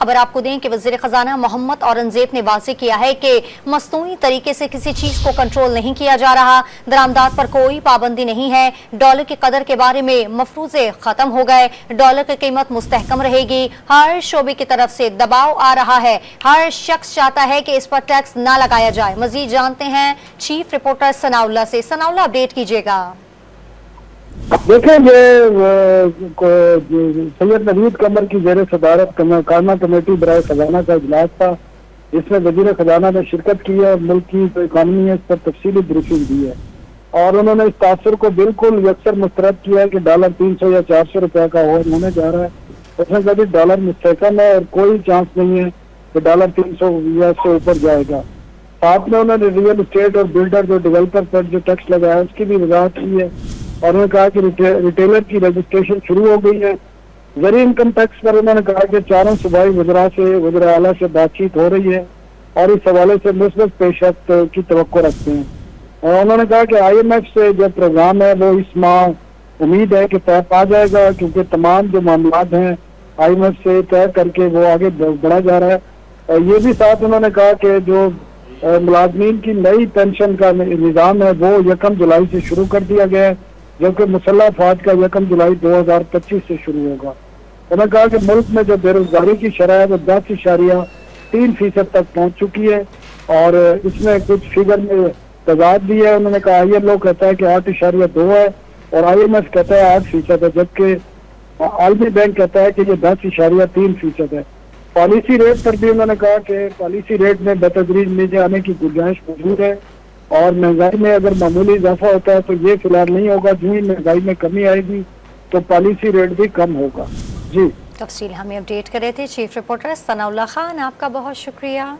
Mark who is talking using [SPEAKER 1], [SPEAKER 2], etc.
[SPEAKER 1] खबर आपको दें कि वज़ीर खजाना मोहम्मद औरंगजेब ने वाज़ेह किया है कि मसनूई तरीके से किसी चीज को कंट्रोल नहीं किया जा रहा। दरामदात पर कोई पाबंदी नहीं है। डॉलर की कदर के बारे में मफरूजे खत्म हो गए। डॉलर की कीमत मुस्तहकम रहेगी। हर शोबे की तरफ से दबाव आ रहा है। हर शख्स चाहता है कि इस पर टैक्स ना लगाया जाए। मजीद जानते हैं चीफ रिपोर्टर सनाउल्लाह से। सनाउल्लाह, अपडेट कीजिएगा।
[SPEAKER 2] देखें, ये सैयद नवीद कमर की जेर सदारत कायमा कमेटी बराए खजाना का इजलास था। इसमें वजीर खजाना ने शिरकत की है और मुल्क की जो इकानमी है इस पर तफसीली ब्रीफिंग दी है और उन्होंने इस तासर को बिल्कुल यकसर मुस्तरद किया है कि डॉलर 300 या 400 रुपया का होने जा रहा है। उसमें कभी डॉलर मुस्तहकम है और कोई चांस नहीं है कि डॉलर 300 या से ऊपर जाएगा। साथ में उन्होंने रियल एस्टेट और बिल्डर जो डेवलपर पर जो टैक्स लगाया है उसकी भी वजाहत की है और उन्होंने कहा कि रिटेलर की रजिस्ट्रेशन शुरू हो गई है। ज़री इनकम टैक्स पर उन्होंने कहा कि चारों सूबाई वज़रा से वज़ीर आला से बातचीत हो रही है और इस हवाले से मुस्बत पेशरफ्त की तवक्को रखते हैं। और उन्होंने कहा कि IMF से जो प्रोग्राम है वो इस माह उम्मीद है कि तय पा जाएगा, क्योंकि तमाम जो मामलात हैं IMF से तय करके वो आगे बढ़ा जा रहा है। और ये भी साथ उन्होंने कहा कि जो मुलाजमीन की नई पेंशन का निज़ाम है वो 1 जुलाई से शुरू कर दिया गया है, जबकि मुसल्लह अफवाज का 1 जुलाई 2025 से शुरू होगा। उन्होंने कहा कि मुल्क में जो बेरोजगारी की शरह है वो 10.3% तक पहुंच चुकी है और इसमें कुछ फिगर में तजाद भी है। उन्होंने कहा ILO कहता है कि 8.2 है और IMF कहता है 8% है, जबकि आलमी बैंक कहता है कि ये 10.3% है। पॉलिसी रेट पर भी उन्होंने कहा कि पॉलिसी रेट में बतदरीज नीचे आने की गुंजाइश मौजूद है और महंगाई में अगर मामूली इजाफा होता है तो ये फिलहाल नहीं होगा। जो ही महंगाई में कमी आएगी तो पॉलिसी रेट भी कम होगा। जी,
[SPEAKER 1] तफसील हमें अपडेट कर रहे थे चीफ रिपोर्टर सनाउल्लाह खान, आपका बहुत शुक्रिया।